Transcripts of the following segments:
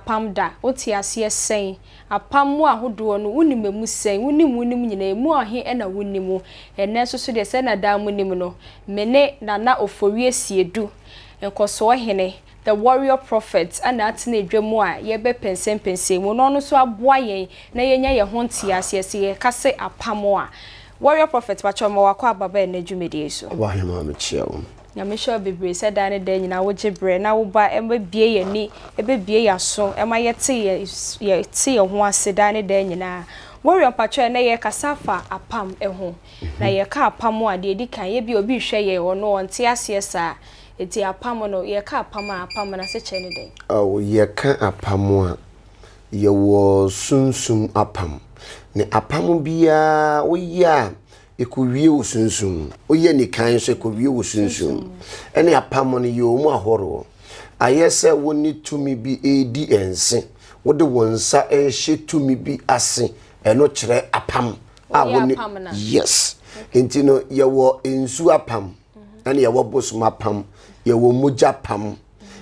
apam da oti ase sen apam mu ahodo no unimemu sen unimunim nyina mu ahe na wunimu ene so de se na da munim no mene nana ofowie siedu enkoso hene the warrior prophet ana atene dwamu a ye be pensempense mu no so aboa yen na yenya ye ho ntiase ase ye kase apam a warrior prophet pachomo wakọ ababa ene dwumedie so wa hema me chiawo nyame sho bebre se da ne da nyina wo gibre na wo ba bie ye ni bie ya so ema ye te ye ho ase da ne da nyina warrior pacho na ye kasafa apam ho na ye ka apam a de di kan ye bi obi hwe ye ono onte ase sa eti apam no ye ka apam na se che ne den oh ye ka apam a ye wo sunsum apam ne apam bia wo ya ekowie osunsun oye ni kan so ekowie osunsun ene apam no ye omu ahoro ayese woni tumi bi edi ense wode wonsa ehye tumi bi ase eno kire apam a woni yes enti no ye wo ensu apam ene ye wo bosum apam ye wo moja pam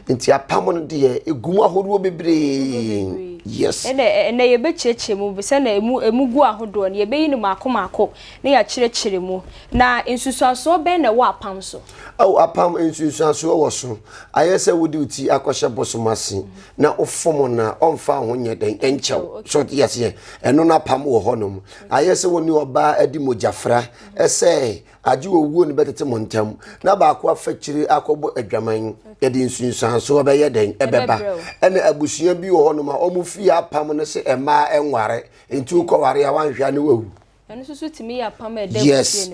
enti apam no de egumu ahoro bebre yes ene ye be cheche mu se na emugu ahodo ne ye be yinu makomako ne ya chire mu na ensusuaso be na wo apam so oh apam ensusuaso wo so ayese wodi uti akoshe bosomase na ofomo na onfa ho nye den enchew so yes ye eno na apam wo honom ayese woni oba adi mojafra ese age owuo ne betete montam na ba akwa fachiri akobo adwaman ye de ensusuaso be ye den ebeba ene abusua bi wo honom a omu fi apam no se ema enware enti ukoware a wanhwa ne wawu eno susu timi ya apam e de yes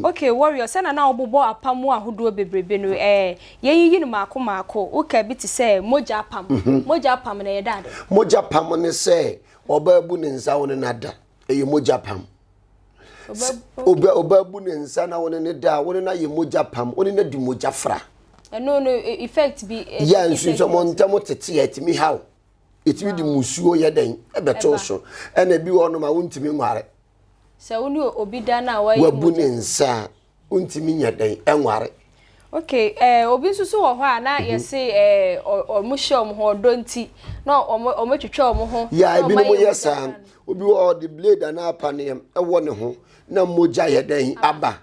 okay warrior se na obobo apam ahodo bebrebe no yeyiyi no makomako uka bi ti se moja apam na ye dade moja apam ne se oba bu ne nsa woni nada eye moja apam oba bu ne nsa na woni ne da woni na ye moja apam woni na di moja fra no effect bi ya nsunso montam tete etimi hawo etimi di musuo ye den ebeto so ena bi wono ma wontimi nware se woni obi da na wabu ne nsa wontimi nya den enware okay obi susu wo ho a na yesi omuhye omho donti na omotwetwe omho ya ebi no yesa obi wo the blade na apane ewo ne ho na moja ye den aba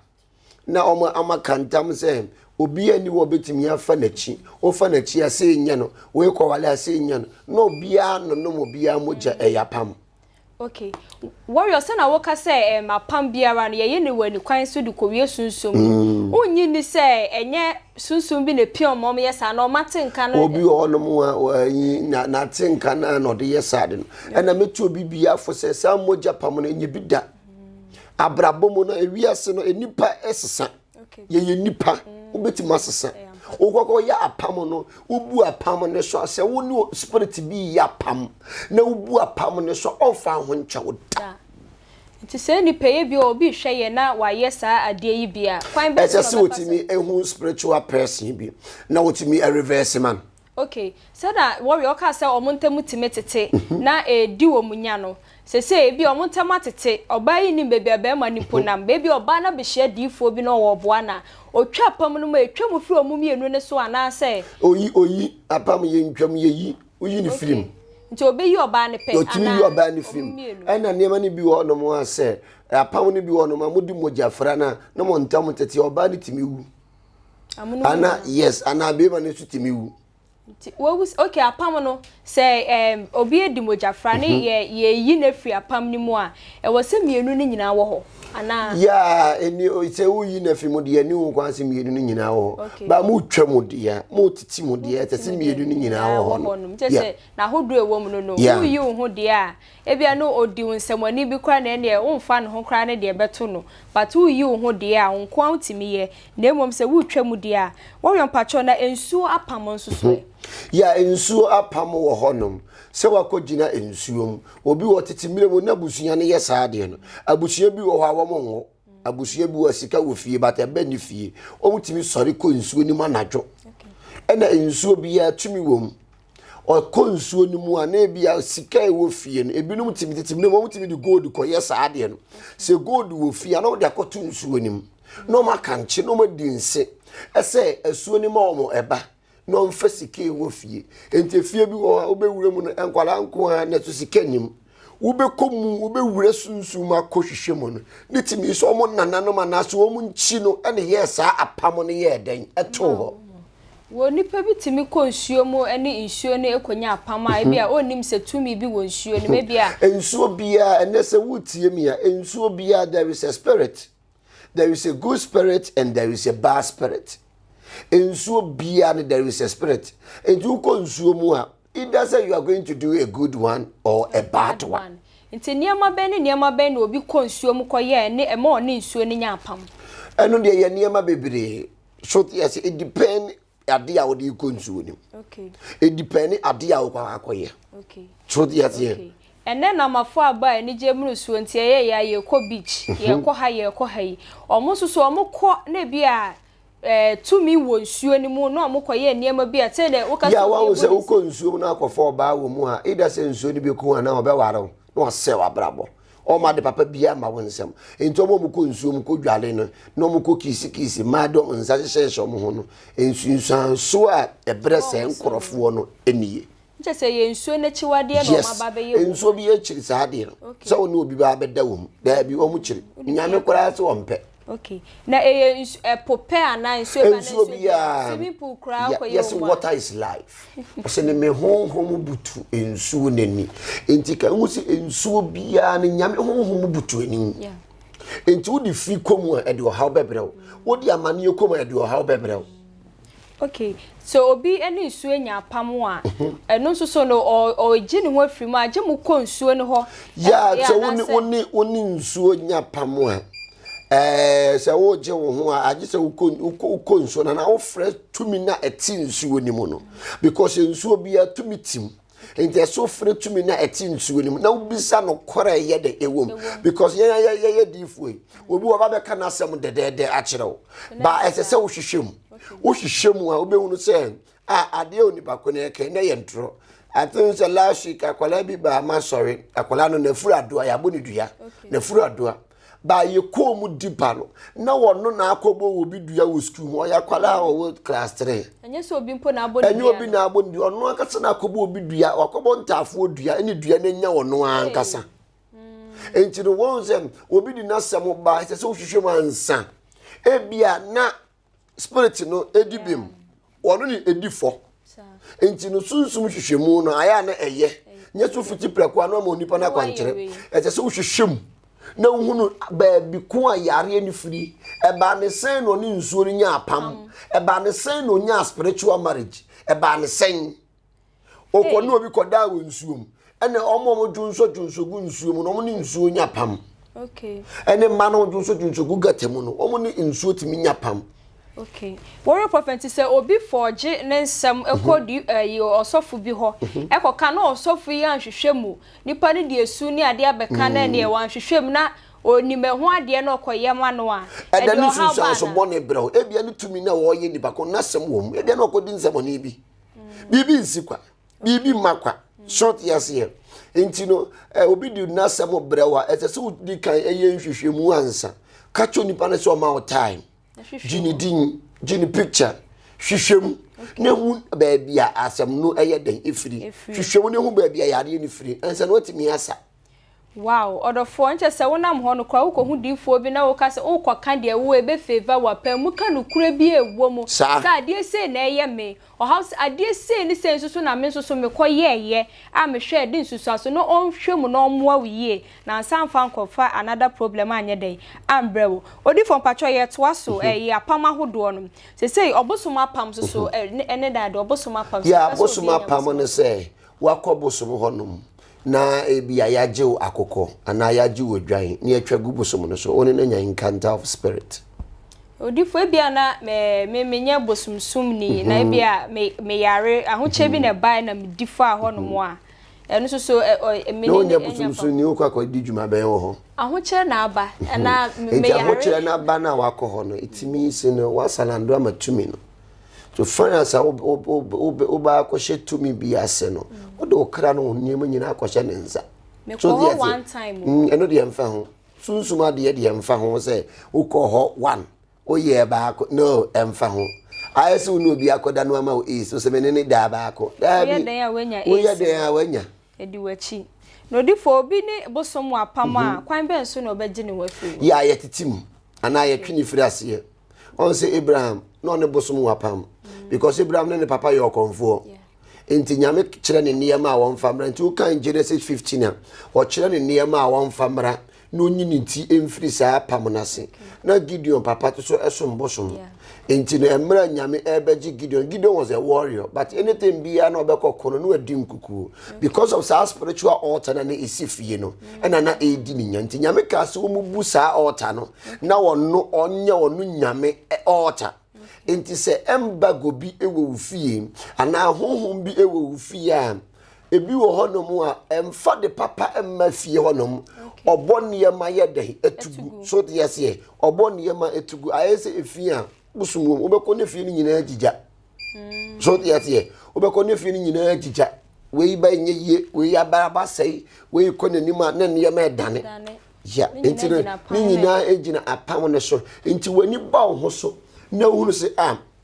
na amakantam se obi ani wo betimi afa nachi ofa nachi ase nya no we kwale ase nya no obi a no obi a moja eyapam okay warrior se na woka se mapam biara no ye ne wani kwan so de kowie sunsum onyi ni se enye sunsum bi ne pion mom yesa na o matenka no obi onom na tenka na no de yesa de no ena metu obi bia fo se sa moja pam no enye bida abrabomu no ewiase no enipa esesa ye nipa ubeti masesa ogwako ya apam no ubu apam ne so se woni spirit bi ya apam na ubu apam ne so onfa ho nchawo da nti se ni peye bi obi hweye na waye saa ade yi bia kwan be so otimi ehu spiritual person bi na otimi a reverse man okay so that warrior ka se omontamu timetete na edi wo munya no se bi omontamu atete oba yi ni bebi abema ni ponam bebi oba na be hye difo bi no wo boa na otwa pam no ma etwa mu firi omumienu ne so ana se oyi apam ye ntwam yeyi oyi ni film nti obeyi oba ne pe ana otimi yi oba ne film ena niema ni bi wo no mo ase apam ni bi wo no ma modi mojafra na mo ntam tete oba ni timi wu ana yes ana be ma ne su timi wu okay apam no say obi edi mojafra ne ye yi na free apam ni mu a e wo se mienu ni nyina wo ho ana ya eni o se wo yi na free mu de ani wo kwan se mienu ni nyina wo ba mu twam de ya mu titi mu de ya te se mienu ni nyina wo ho no se na hodo ewo mu no wo yi wo ho de a e bia no odi wonsamani bi kra na ne wo mfa no ho kra ne de beto no but wo yi wo ho de a wo kwan timi ye na emom se wo twam de a wo yon pacho na ensuo apam nsuso ya ensuo apam wo honom se wakogina ensuom obi wo tetimire mu na busua ne yesa de no abusua bi wo ho awomo abusua bi wo sika wo fie bata be ni fie o mutimi sori ko ensuo ni manadwo ena ensuo bi ya tumi wom o ko ensuo ni mu ana bi ya sika wo fie no ebi no mutimi tetimire mu mutimi di gold ko yesa de no se gold wo fie ana wo de akoto ensuo ni mu no makanche no madinse ese esuo ni ma omo eba no mfasike wo fie enti fie bi wo obewure mu no enkwala nko a na to sikanim ubekomu ubewure sunsun akohwehwe mu no nitimi so omo nananom anaso omo nchi no ene yesa apam no ye den eto ho wo nipa bitimi ko nsuo mu ene nsuo ne ekonya apam a bia onim se tumi bi wo nsuo ne mebia nsuo bia ene se wutie mi a nsuo bia there is a spirit, there is a good spirit and there is a bad spirit. Nsuo bia there is a spirit and you ko nsuo mu a either say you are going to do a good one or a bad one. Nti niam ben obi ko nsuo mu koye ne ema oni nsuo ne nya apam. Eno de ye niam bebre. So yes, it depend ade a wodi ko nsuo ni. Okay. It depend ade a wokwa akoye. Okay. So yes. Okay. Ene na mafo aba ni je mru suo nti ye ko beach, ye ko ha yi. Omo so omo ko na bia tumi wo nsuo ni mu no omokoye niam bia te de wo ka ya wa se uko nsuo na akofo ba wo mu ha ida se nsuo ni bi ko na obeware no se wa brabo o ma de papa bia ma wonsem enti omo mu ko nsuo mu ko dwale no no mu ko kisi ma do nsa hyehyɛ mo ho no nsuo so a ebre se nkorofo no eniye nche se ye nsuo na chiwade no ma ba be ye nsuo bi ye chiri sa de no se wo ne obi ba beda wo mu da bi o mu chiri nyame kora se wo mpe. Okay. Na pope ana nsuo ba na swimming pool kra ko ye. Yes, water is life. Ose ne me honhom butu nsuo nani. Enti ka hu se nsuo bia ne nyame honhom butu ani. Yeah. Enti wo di fi komu e de ohaw bebrɛw. Wo di amane komu e de ohaw bebrɛw. Okay. So obi ene nsuo nya apam a eno nso so no o gi ne ho afiri mu age mu ko nsuo ne ho. Yeah, so woni nsuo nya apam a se wo je wo ho a age se uko nsuo na wo fresh tumi na eti nsuo ni mu no because nsuo bia tumi tim enti so fresh tumi na eti nsuo ni mu na ubisa no kore ye de ewom because ye difu obi wo ba be ka na asem de a kire wo ba ese se wo hwehwem a obehunu se ade oni bako na eke na ye ntro I think say last week akwala bi ba ma sorry akwala no na furu adoa ya boni dua na furu adoa ba ye ko mu dipa no na wono na akobo obi dua wo school mo ya kwala wo class 3 enye so obi mpo na aboni enye obi na aboni ono akasa na akobo obi dua akobo ntafo dua eni dua na nya wono ankasa enti no won sem obi di na sem ba se hwehwem ansa ebia na spirit no edibim wono ni edifo enti no sunsum hwehwemu no aya na eye nye so futi preko ano ma onipa na kwankyere ete se hwehwem na uhunu baabi ko ayare ni firi eba ne sen no ni nsuo ni nya apam eba ne sen no nya spiritual marriage eba ne sen okonu obi koda wo nsuo mu ene omo junso gu nsuo mu no ni nsuo nya apam. Okay. Ene ma no junso gu gatemu no omo ni nsuo timi nya apam. Okay. Warrior prophet say obi forge ne nsem ekodi osofu bi ho ekoka na osofu yi anhwehwemu nipa ne de esu ni ade abeka na ne wanhwehwemu na onime ho ade na okoye ma no a e de no sunsun so bone brew ebia ne tumi na wo ye nipa ko na sem wo mu ebia na okodi nsem oni bi bibi nsikwa bibi makwa short years here enti no obi di na sem brew a ese so di kan eye nhwehwemu ansa kacho nipa na so ma time Jini picture hwehwem ne hu baabi a asem no eye den efiri hwehwem ne hu baabi a yare ne firi ense no otimi asa. Wow, odofo nche se wonam ho no kwa wo hu difo bi na wo ka se wo kwa de wo ebe favor wa pa mu ka no kura bi ewo mu sa ade se na eye me o house ade se ni se nsusu na me nsusu me koye a me hwe de nsusu aso no onhwe mu no moa wiye na nsamfa nkofa another problem anye den ambrewo odifo mpacho ye to aso ye apam ahodo no se obosom apam so ene dade obosom apam ya obosom apam ne se wakobosom honum na ebia yaje akoko ana yaje odwan na atwa gubosom no so oni na nya encounter of spirit odifo ebia na me bosumsum ni na ebia me yare ahoche bi na bai na me difa ho no mo a eno so me no nya bosumsum ni okwa kwa di djuma ben ho ahoche na aba na me yare ahoche na aba na wakoho no itimi isi no wasalando amatumi no so finance oba akoshe tumi bi ase no odo okra no niam nyina akoshe ne nsa so one time eno de emfa ho sunsuma de emfa ho se ukoho one oye ba no emfa ho I say no be akoda no ama is so se me ne da ba ko da bi wo ye den a wanya edi wachi no di for obi ne bosom apam a kwan ben so na obeje ne wafi ya ye titim ana ye twini firi ase on say Abraham no ne bosom apam because Abraham ne papa ye okonfo enti nyame kire ne niyama a won famra enti wo kan Genesis 15 a wo kire ne niyama a won famra no nyini nti emfiri saa apam na se na Gideon papa to so esom bosom enti no emra nyame ebeji Gideon was a warrior but anything bia na obekọ no adi nkuku because of saa spiritual altar na isifie no na na edi ni nyanti nyame ka se wo mubu saa altar no na wonno onye wonu nyame altar enti se emba gobi ewo fie ana honhom bi ewo fie a ebi wo honom a emfa de papa emma fie honom obonniema ye de etugu so de yese obonniema etugu ayese efie a busumum obekọ ne fie ni nyina agija so de yese obekọ ne fie ni nyina agija we ba nye ye we ababa sei we ko nanima na niyema edane ya enti ni nyina egina apam ne so enti wani ba ho so na hunu se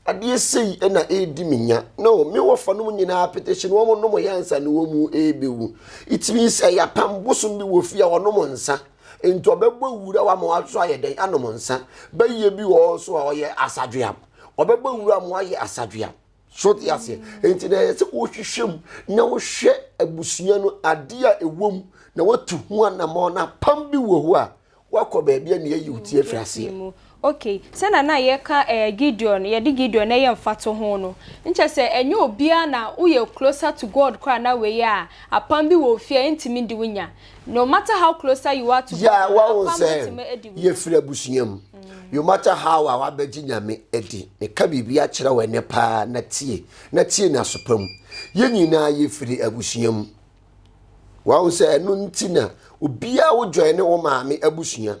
ade sei na edi minya no me wo fa no nyina petition wo no mo yansa ne wo mu ebewu it means ayapam bosum bi wo fia wo no mo nsa enti obegbo wura wa mo aso ayeden anom nsa baye bi wo so a oye asadwea obegbo wura mo aye asadwea so ti ase enti na se wo hwehwem na wo hwe abusua no ade a ewom na watu ho anamo na pam bi wo ho a wakọ baabi na ye utie frase okay sena na ye ka Gideon ye di Gideon na ye mfato ho no nche se enye obia na uye closer to God kwa na we ya apam bi wo fie intimi di wunya no matter how closer you are to God yeah what say ye free abusuam you matter how awa beji nyame edi ne ka bibia kire we ne pa na tie na sopam ye nyina ye free abusuam wa say enu ntina obia wo join ne wo maame abusua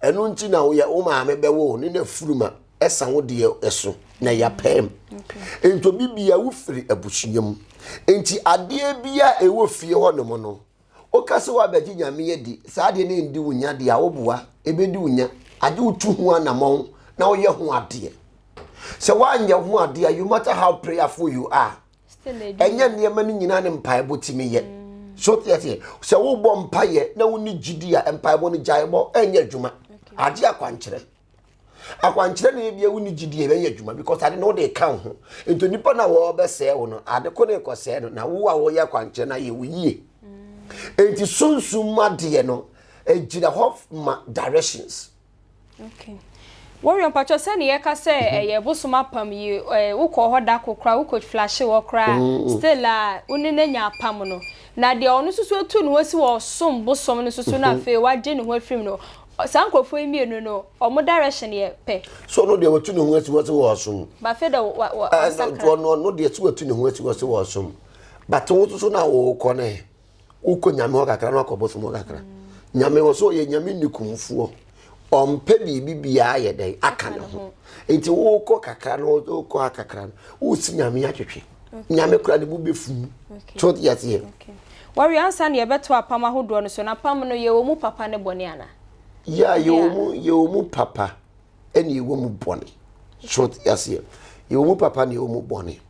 enu ntina wo ya wo maame bewo ne na furuma esa wo de eso na ya pem ento bibia wo firi abusuam enti ade bia ewo fie ho no mo no o kase wa beji nyame ye di saa de ne ndi wunya de a wo boa ebedi wunya ade utu ho anamon na wo ye ho ade se wa anya ho ade you matter how prayerful you are enya niema ni nyina ne mpae botimi ye so tiati se wo bo mpaye na woni gidi a mpae bo ni jaibo enya dwuma ade akwankyere na bia woni gidi e enya dwuma because ade no dey kan ho ento nipa na wo be se wo no ade ko ne ko se no na wo a wo ye akwankyere na ye wo yie enti sunsum made no ejira hof ma directions okay warrior pacho se ne ye ka se ye bosoma pam yi wo ko hoda kokra wo ko flash wo kra still a woni na nya pam no na de onu susu otu no wasi wo som bosom no susu na fe waje ne ho afim no sankofo emienu no omo direction ye pe so no de watu ne ho asi wo som ba fe da no de tu watu ne ho asi wo som but wo susu na wo ko ne wo ko nyame ho kakra no akobosom ho kakra nyame wo so ye nyame nikumfuo ompe bibia ye den aka ne ho enti wo ko kakra no wo ko akakra no wo si nyame atwetwe nyame kura de bu befu so yati okay wari ansa ne beto apam ahodo no so na pam no ye wo mu papa ne bone ana ya ye wo mu papa eni ye wo mu bone so yasi ye wo mu papa ne ye wo mu bone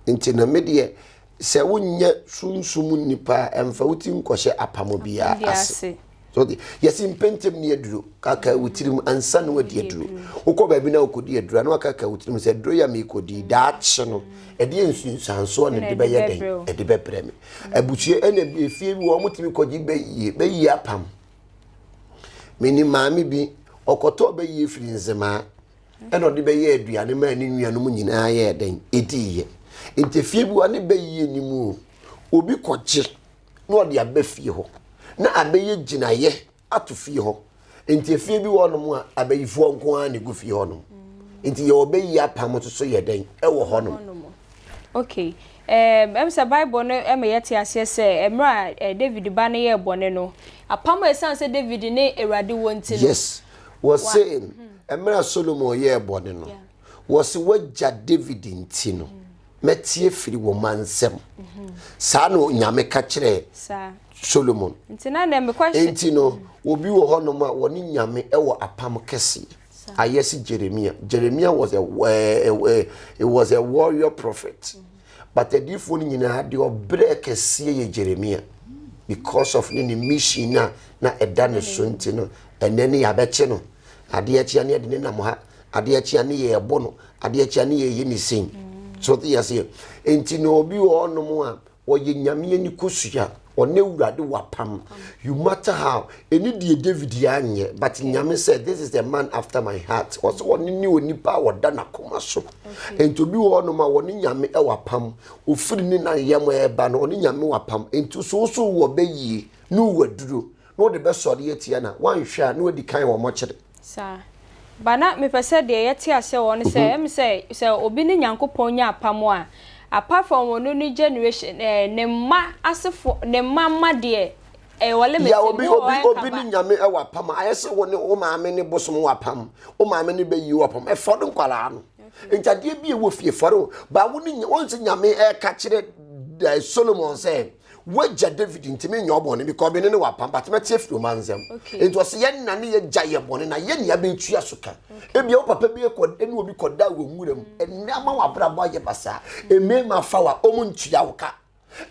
enti na medie se wonye sunsum nipa emfa wuti nkɔhye apam bia ase so yes impentem ne aduro kaka wutirim ansa na wadi aduro ukɔ baabi na ukodi aduro na kaka wutirim se aduro ya me kodi daakye no ede ensunsanso ne de bɛyɛ den ede bɛbrɛ me abutue ene efie bi wo mutimi kɔgye bɛyie apam meni maame bi ɔkɔtɔ bɛyie firi nzema ene ɔde bɛyɛ aduane ma ne nuanom nyinaa yɛ den ediye entefie bi wa ne bɛyie nimu obi kɔgye na ɔde abɛfie hɔ na abeye ginaye atofie ho enti efie bi wonom a abeyifo nko a ne gufie honom enti ye obeyi apam to so ye den e wo honom okay em say bible no em yete ase se emra David ba ne ye bone no apam esan se David ne Ewrade wonti no yes was saying emra Solomon ye bone no was wagya David nti no metie firi wo mansem sa no nyame ka kire sa Solomon ntina na me question enti no obi wo hono ma woni nyame e wo apam kese Yes, Jeremiah. Jeremiah was a warrior prophet. But the difference in had your break a see Jeremiah because of any mission na edane suntino and then ya betcheno. Adiachi ani de na moha. Adiachi ani ye bono. Adiachi ani ye ni sin. So the yes here. Enti no obi wo no mo a wo ye nyame ani kosua. One urade wapam. You matter how any die David anye, but nyame said this is the man after my heart. Also one ni onipa woda na koma so. Enti obi wo no ma woni nyame e wapam. Ofiri ni na yem e ba no oni nyame wapam. Enti so wo beyi no waduro. No de be sori etia na wan hwa na odi kan wo mo kire. Sa bana me pese de yeti ase wo ne se em se obi ni nyankopon nya apam a apart from one new generation ne ma asefo ne mama de wale me obi ni nyame e wapam ayese woni o maame ne bosom wapam o maame ne beyi wapam e fodo nkwala no entade bi e wo fie foro ba woni wonse nyame e ka kire Solomon say waja David ntime nya obone because be ne wapam but me tief do manzem it was yen na ne ye jaye bone na ye ne ya be tu asoka e bia o papa bi e kod ene obi koda wo nwuram enama wabra bo aye basa emema fawa omu ntua woka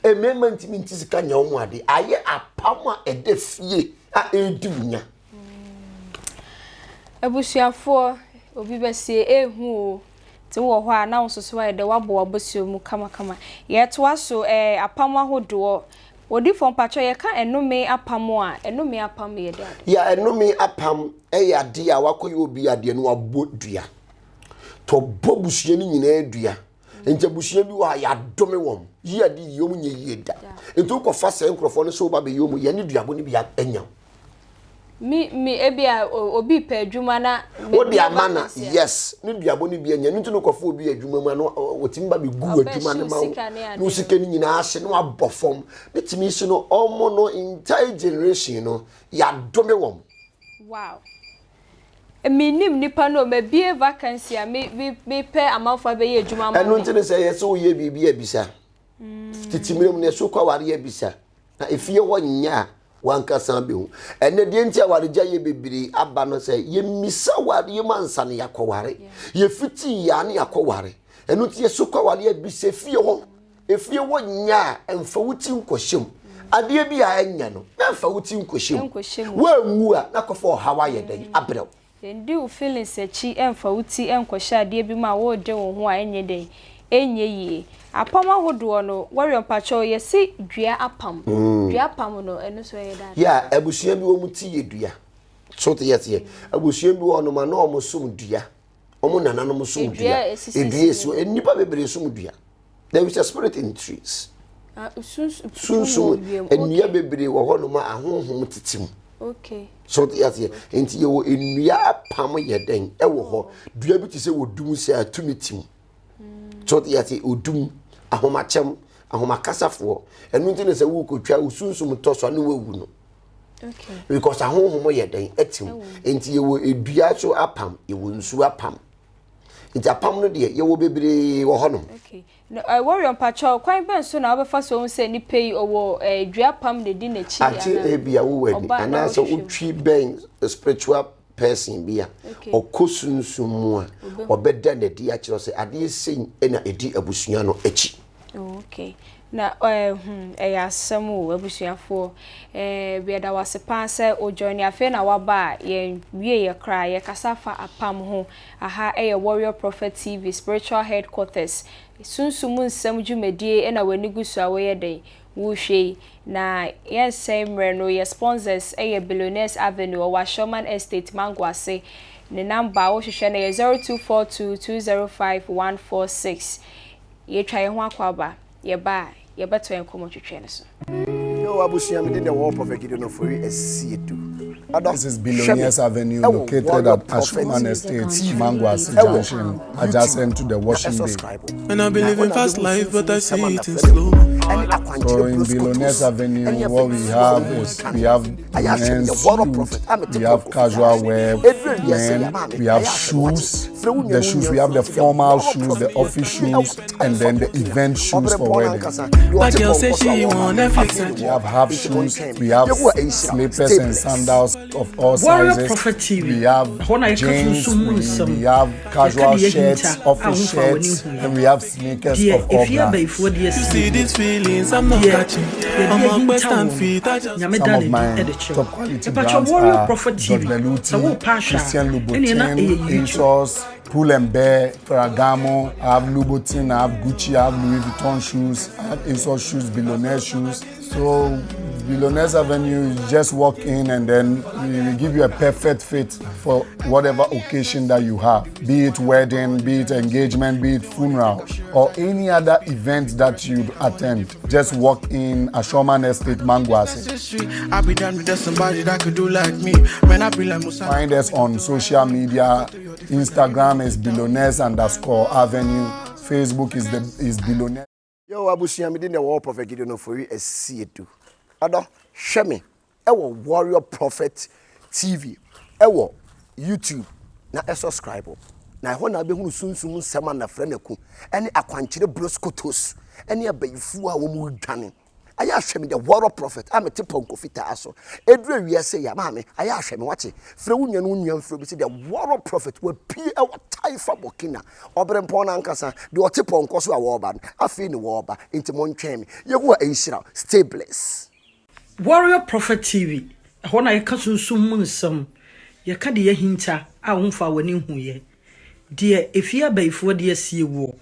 emema ntimi ntisika nya omu ade aye apam a ede fie a edunya abusuafo obi besie ehu ti wo ho a na wososo wa de wabo wabosio mu kama ye to aso apam ahodo odi fon pacho ye ka enome apam a enome apam ye de ya enome apam ya de a wakoye obi ade no abodua to bobusie ni nyina adua enje busie bi wa ya dome wom yi ade yom nye yeda ento ko fa se nkrofo no so ba be yom ye ne duabo ni bi ya enya mi ebia obi pe adwuma na odi amana yes ni duabo ni bi enya ntu no kofo obi adwuma mu no otimba be gu adwuma ne ma no sika ni nyina ahye no abofom ne timi so no omo no entire generation no ya dome wom wow eminim nipa no me bie vacancy a me pe amanfa be ye adwuma ma eno ntine se yes wo ye bibia bisa titimirem ne so kwa ware bisa na efie wo nya wanka san be hu ene de ntia ware gya ye bebiri aba no se ye misa ware ye mansa ne yakoware ye fiti ya ne yakoware eno tie so kwa ware bisa fie ho efie wo nya emfa wuti nkohyem ade bi a enya no emfa wuti nkohyem wa nwu a na kofo hawa ye dan abrew ndi u feelings echi emfa wuti enkohye ade bi ma wo de wo ho a enye den enye yi apam ahodo no warrior pacho ye si dua apam dua apam no eno so ye da ya abusua bi wo muti ye dua so te yete abusua bi wo no ma no omo sum dua omo nana no sum dua edua so enipa bebere sum dua there is a spirit in trees sunsun enua bebere wo ho no ma ahonhom titim okay so te yete enti ye wo enua apam ye den e wo ho dua bi ti se wo dum se atumitim so te yete odum ahomachem ahomakasafo enu ntine se wo kotwa usunsum toso na wawu no okay because ahonhom ye den etim enti ye wo edua so apam ye wo nsu apam enti apam no de ye wo bebere wo hono okay no warrior pacho kwan ben so na obefa so se ni pay owo edua apam de di na chi ana ati ebia wo wadi ana so utwi ben spiritual person bia okosunsum mu a obeda na di a kiro se ade sen na edi abusua no achi okay na ya samu abusuafo biada wasepa se ojoini afi na waba ye wie ye kra ye kasafa apam ho aha warrior prophet TV spiritual headquarters sunsumu nsam dwumadie na wanigusu a we den wo hwe na yensemre no ye sponsors Billionaires Avenue or Washoman Estate Mangwase ne number wo hwehwe na 0242205146 ye twa ye ho akwaba ye ba ye beto en komo twetwe ne so yo abusia me the wall prophet no for esietu. This is Billionaires Avenue, located at Washoman Estate, Mangwase Junction, adjacent to the washing bay. And I believe in fast life, but I see it in slow. So in Billionaires Avenue, what we have is we have men's suit, we have casual wear, men, we have shoes. The shoes, we have the formal shoes, the office shoes, and then the event shoes for weddings. My girl says she want Netflix. We have half shoes, we have slippers and sandals. of all Warrior sizes. Prophet TV. We have jeans, we have casual shirts, office shirts, and we have sneakers of all brands. You see these feelings, I'm not catching. I'm on quest and feet. Some of my top quality brands are George Beluti, Christian Louboutin, ASOS, Pull and Bear, Ferragamo. I have Louboutin, I have Gucci, I have Louis Vuitton shoes, I have ASOS shoes, Billionaire shoes. So Billionaires Avenue, you just walk in and then we will give you a perfect fit for whatever occasion that you have. Be it wedding, be it engagement, be it funeral, or any other event that you attend. Just walk in Ashoman Estate, Manguasi. I'll be done with somebody that could do like me. When I be like Musa. Find us on social media. Instagram is billionaires_avenue. Facebook is billionaires. Yo, abusia me dey na Warrior Prophet Gideon for you see edu. Odo, hwe me. Ewo Warrior Prophet TV. Ewo YouTube. Na subscribe. Na ho na be hunu sunsun nsema na frɛ na ku. Ene akwankyere broskotos. Ene abayifu a wo mu dwane. Aya hwe me the Warrior Prophet. Amete ponko fita aso. Edure wiase ya ma me. Aya hwe me wache. Frɛ wunua no nua mfrɛ bi se the Warrior Prophet we pie ewo taifa bokina. Obre mpona ankasa de ote ponko so a wo ba. Afi ni wo ba. Enti mo ntwɛn me. Yehu a enhyira. Stay blessed. Warrior Prophet TV. Ho na yeka sunsum mu nsam. Yeka de yahinta a wonfa wani huye. De efia baifo de asie wo.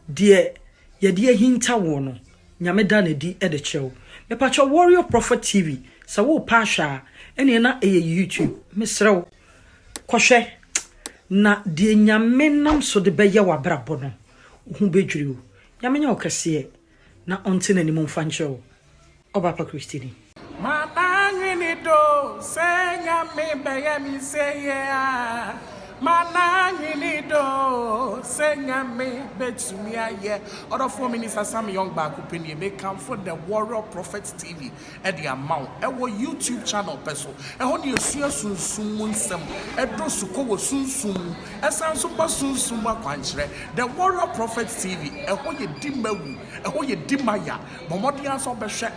De ye de yahinta wo no. Nyame da na di e de chew. Me pacho Warrior Prophet TV. Sa wo pa hwa ene na YouTube. Mesrew. Kohwe na de nyame nam so de beye wa brabo no. Hu bedwiri o. Nyame nya okese na onte na nimu mfa nchew. Oba pa Christine. Manangini do senya me beye mi seye Manangini do senya me betumi aye other 4 minutes asam young back opinion may come for the Warrior Prophet TV at the amount YouTube channel peso e esua sunsum nsem edo suko wo sunsum esan so ba sunsum akwankyere the Warrior Prophet TV ye dimawu ye dimaya momodi aso be hwe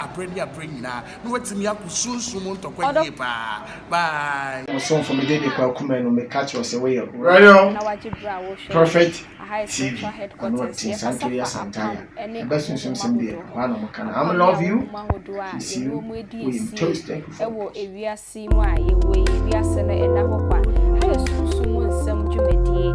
abreni nyina no wetimi akusunsum ntokwa pa bye so for me dey kwa kuma no me catch us away Warrior Prophet TV I love you. See you. We toast. Thank you for ewiase mu a yewe ewiase no ena hokwa hayo sunsumu nsam dwumadie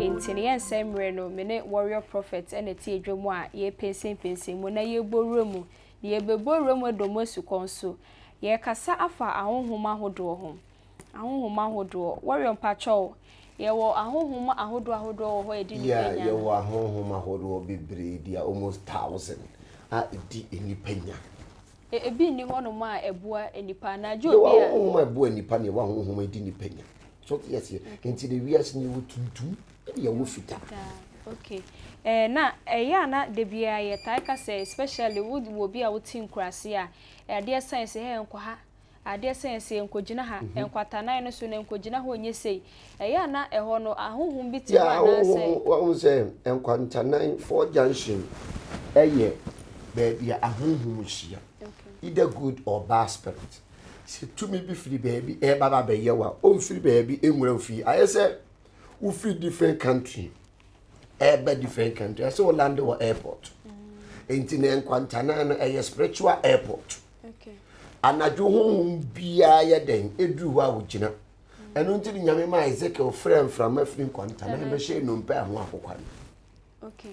entine yensemre no me ne Warrior Prophet ene tie dwomu a ye pensen mu na ye borura mu ye beborura mu domosu konso ye kasa afa ahonhoma hodo ho ahonhoma hodo Warrior Pacho yewo ahonhoma ahodo ho edi ni penya yeah yewo ahonhoma ahodo bebre dia almost 1000 a di enipenya ebi ni hono ma ebua enipa na jo bia ahonhoma ebua enipa ne wa ahonhoma edi nipenya so yes enti the wiase ni wotuntum e wo fita okay na eya na de bia ye taika say especially wo bia wo tin krase a ade science he enko ha ade science enkogina ha enkwatanan no so na enkogina ho onye sei eya na eho no ahonhom biti wa na say wo say enkwatanan for junction eye baby ahonhom hia either good or bad spirit se to me be free baby e baba be yewa o free baby enwura free I say we free different country be different country I say we land or airport enti na enkwatanan no eye spiritual airport okay anadwo honhom bia ye den edu wa wogina eno nti nyame ma Ezekiel frem from afrin kwantana be she no mpa ho akokwa okay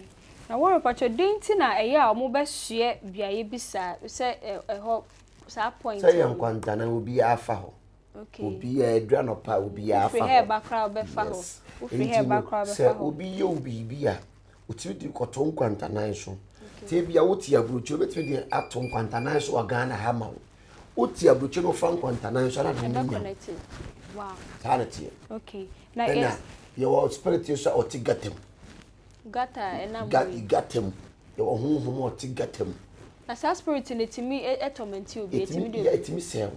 na Warrior Pacho denti na eya o mo be hye bia ye bisa se eho sa point say kwantana obi afa ho okay obi edra no pa obi afa ho free hair background be fa ho free hair background be fa ho obi ye obi bia otiri koton kwantana so te bia woti abrucho betwe de aton kwantana so Ghana ha ma Uti abruche no fan kwantana so na de wow sanity okay na yes your spirit is oti gatem gata enam gatem your honhom oti gatem na sa spirit in etimi etorment you be etimi do etimi sel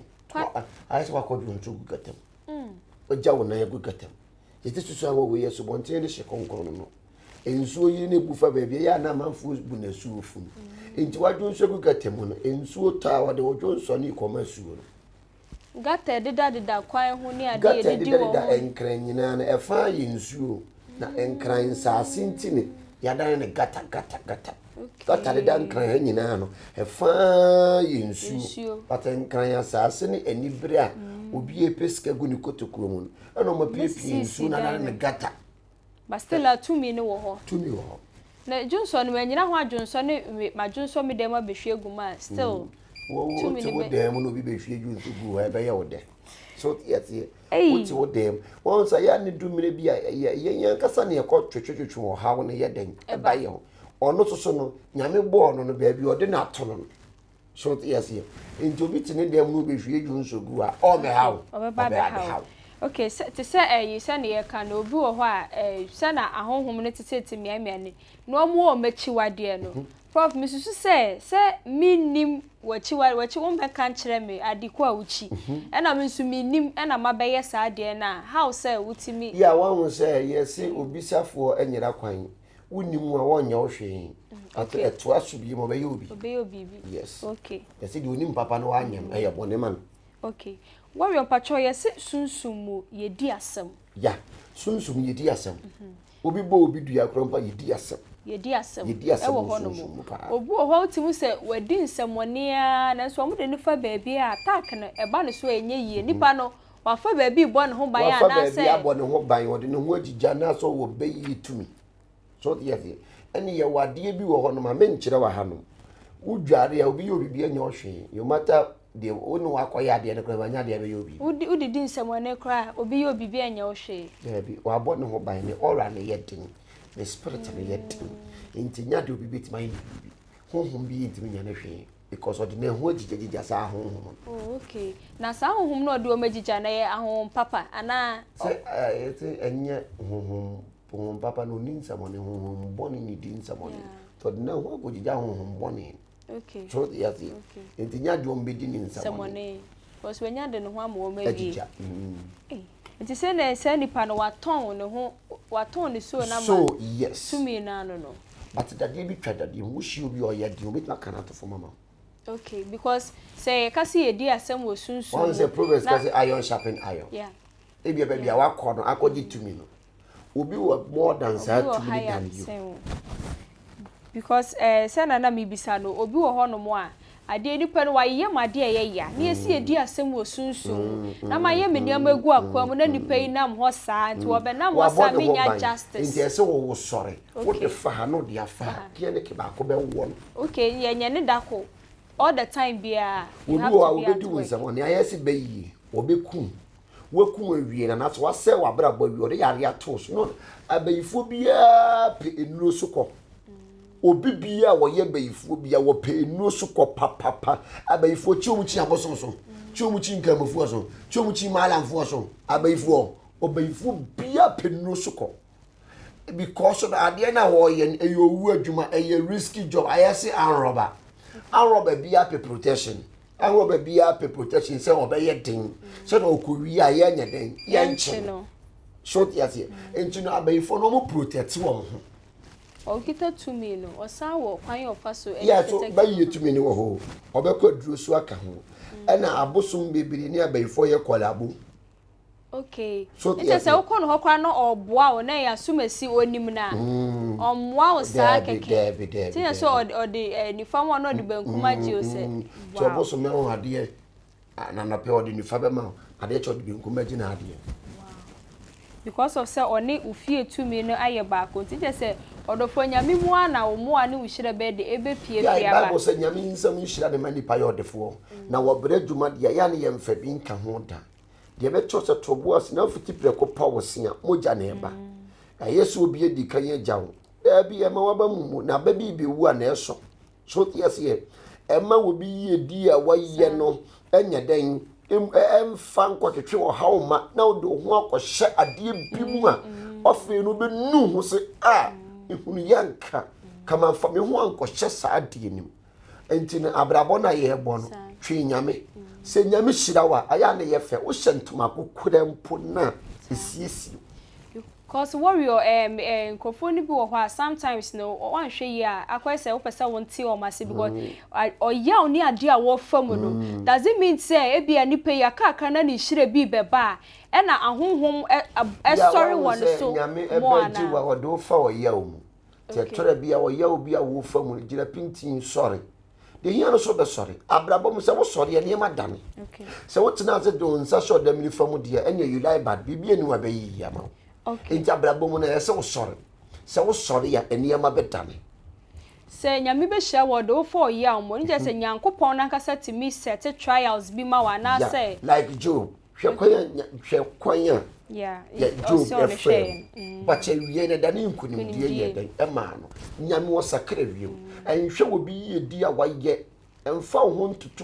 I say what you ntu gatem oja wo na ye gatem yeti susu awo we yeso bonten de hye konkon no ensuo yi ne bufa baby ya na manfo bu na suo fun enti wadwo nso gu gatem no ensuo ta wade wodwo nso ni koma suo no Gata deda kwan ho ni ade gata edidi wo deda enkran nyina na efa ye nsuo na enkran saase ntine yadan ne gata gata deda enkran nyina no efa ye nsuo but enkran saase ne anibere a obi epeska gu ni kotokuo mu no ma piepie nsuo na dan ne gata but still a tumi ne wo ho na Johnson we nyina ho adwonso ne ma Johnson me dem abehwe guma still tumi ne dem no bi behwe Johnson gu ha be ye wo de so yes woti wo dem won sa ya ne dumire bi ye kasa ne ko twetwetwe wo ha wo ne ye den e ba ye ono soso no nyame bo no ba bi ode na to no so yes nti obi tine dem no behwe Johnson gu ha o me ha wo ba ha okay te say you say ne ka na obi wo ho a say na ahonhom ne tete miamia ne no mo o machiwade no prof misusu say minim wachi wo mbeka nkyere me adiko a wuchi ena minsu minim ena mabeye sa ade na how say wutimi ya wan say yes obisafo enyira kwan wunimu a wonye ohwe at eto asubi mo be obi yes okay yes di onim papa no wanyam eye bone man okay warrior patrol yes sunsumu yedi asem ya sunsum yedi asem obi bo obi dua krompa yedi asem yedi asem ewo ho no mo obu o ho timu se wadi nsemone a na so mo de nifa baabi a attack no eba ne so enye yie nipa no wafa baabi bo ne ho ban ya na se wafa baabi abo ne ho ban wode ne ho agija na so wo beyi tumi so yes eni ye wade bi wo ho no ma menkyere wa ha no udware ya obi obi anya ohwe you matter de onu akoya de ne kwa nya de be obi udidi nsemone kra obi obi bi anya ohwe bi wa bo ne ho ban ne ora ne yedin the spirit of the yet inti nya de obi betima yin bibi honhom bi intimi nya na hwe because odi na ho agigagija sa honhom oh okay na sa honhom na odi o magija na ye ahom papa ana ete enye honhom papa no ni nsamone honhom boni ni di nsamone to na ho agigija honhom boni okay so yes inti nya de o mbedi ni nsamone was wenya de no ho ama o mawi nti se na se nipa no waton ne ho waton ne so na ma so yes tumi na no but that dey be tried that you mushi obi o ye di o metima kana to for mama okay because say kasi edi asem wo sunsun one say progress kasi iron sharpen iron yeah e bia bia wa kọ no akọji tumi no obi wa more than that tumi than you because say na mi bisa no obi wo ho no mo a ade nipa no waye made ye ya na esi edi asem wo sunsun na ma ye meniam egu akwam na nipa yi nam ho saa nti wo be nam ho saa menya justice nti ese wo sori wo de fa ha no de afa pie ne ke ba ko be wo no okay ye nye ne dako all the time bia wo be di wonsam ne ayesi be yi wo be kum wakum awie na so wase wabra bo awie o de yare atos no abayifo bia pe enuro so ko obi bia wo ye bayifo bia wo pe enuro so ko papa abayifo chiomuchi abosonso chiomuchi nkamafo so chiomuchi malamfo so abayifo obayifo bia pe enuro so ko because of ade na wo ye eyowu adwuma eye risky job ayese anroba bia pe protection anroba bia pe protection se obeye den se no okowi aye nya den ye nche no short yase enchi no abayifo no mo protect wo ho okita tumi no osawo kwan ofa so ya so bayi tumi ni wo ho obekọ duro so aka ho na abosom bebiri ni abayifo ye kolabo okay ite se wo kono hokwa no oboa wo na ya sumasi onim na omwa wo sa keke tin so odi ni fam no odi bankuma ji o se so abosom me ho ade na na pe odi ni fa be ma ade cho odi bankuma ji na ade because of say oni ufie tumi no aye ba ko tin se odofo nyame mu ana wo mu ani wo hire be de ebe pie pie ba ya Bible say nyame nsam hira de mani pa yodefo na wo bre dwuma de ya ne ye mfa bi nka ho da de be cho se tobo as na fiti preko pa wo sia moja na eba yesu obi edi kan ye jawo da bi e ma waba mu na ba bi wu ana eso so yes ye e ma wo bi ye di a waye no enya den emfa nkotwetwe wo hauma na wo do ho akɔhye ade bi mu a ofe no be nu ho se ehunu yanka kama fa me ho ankɔhye saa ade nim enti na abrabɔ na ye bɔ no twe nyame se nyame hyira wa aya na ye fɛ wo hyentoma kokora mpo na esiesi cause warrior nkofoni bi wo ho sometimes no wan hwe yi a akwai say wo pese won ti o mase because oya oni ade a wo fam no does it mean say e bia nipa ya kaka na ni hire bi beba e na ahonhom sorry won so nyame ebeji wa wodo fa oya o mu te tore bia oya obi a wo fam no gira pintin sorry de hiano so be sorry abrabom se wo sorry e ma dane okay se wo tena ze do nsa so da mi fam de enya you lie bad bibia ni wa be yi ya ma okay enti abrabom na se wo sorry ya enia ma be dane se nyame be hia wo do for ya o mo ni je se nyankopon na kasa ti mi set trials bi ma wa na say like Job hwe kwanya yeah Job a friend but we na dane nkunim die ye den e ma no nyame wo sakra wiem enhwe wo bi ye di a waye emfa wo ntutu